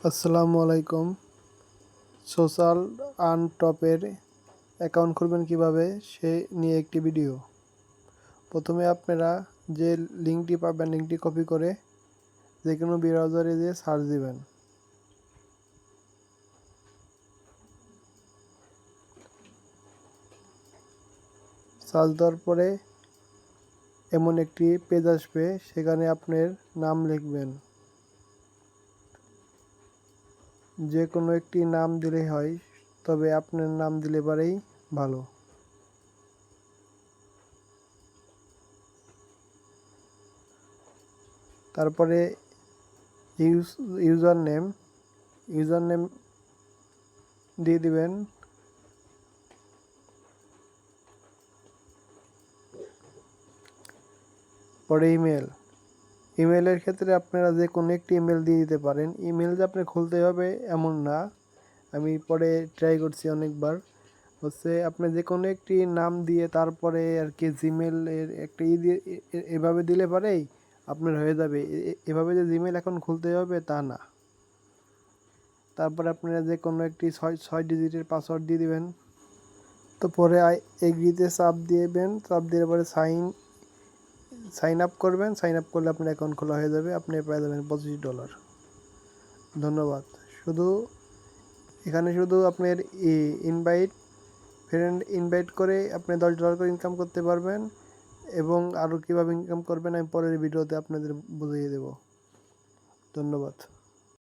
আসসালামু আলাইকুম। Social earn টপের অ্যাকাউন্ট খুলবেন কিভাবে সে নিয়ে একটি ভিডিও। প্রথমে আপনারা যে লিঙ্কটি পাবেন লিঙ্কটি কপি করে যে কোনো ব্রাউজারে দিয়ে সার্চ দিবেন। সার্চ দেওয়ার পরে এমন একটি পেজ আসবে, সেখানে আপনার নাম লিখবেন। যে কোনো একটি নাম দিলেই হয়, তবে আপনার নাম দিলে পারেই ভালো। তারপরে ইউজার নেম দিয়ে দিবেন। পরে ইমেলের ক্ষেত্রে আপনারা যে কোনো একটি ইমেল দিয়ে দিতে পারেন। ইমেল যে আপনার খুলতে হবে এমন না, আমি পরে ট্রাই করছি অনেকবার। আপনি যে কোনো একটি নাম দিয়ে তারপরে আর কি জিমেল এর একটা দিয়ে এভাবে দিলে পরেই আপনার হয়ে যাবে। এভাবে যে জিমেল এখন খুলতে হবে তা না। তারপরে আপনারা যে কোনো একটি ছয় ডিজিটের পাসওয়ার্ড দিয়ে দিবেন। তো পরে এগ্রিতে চাপ দিবেন, চাপ দিয়ে পরে সাইন আপ করবেন। সাইন আপ করলে আপনার অ্যাকাউন্ট খোলা হয়ে যাবে, আপনি পেয়ে যাবেন $25। ধন্যবাদ। এখানে শুধু আপনার ফ্রেন্ড ইনভাইট করে আপনি $10 করে ইনকাম করতে পারবেন, এবং আরও কীভাবে ইনকাম করবেন আমি পরের ভিডিওতে আপনাদের বুঝিয়ে দেব। ধন্যবাদ।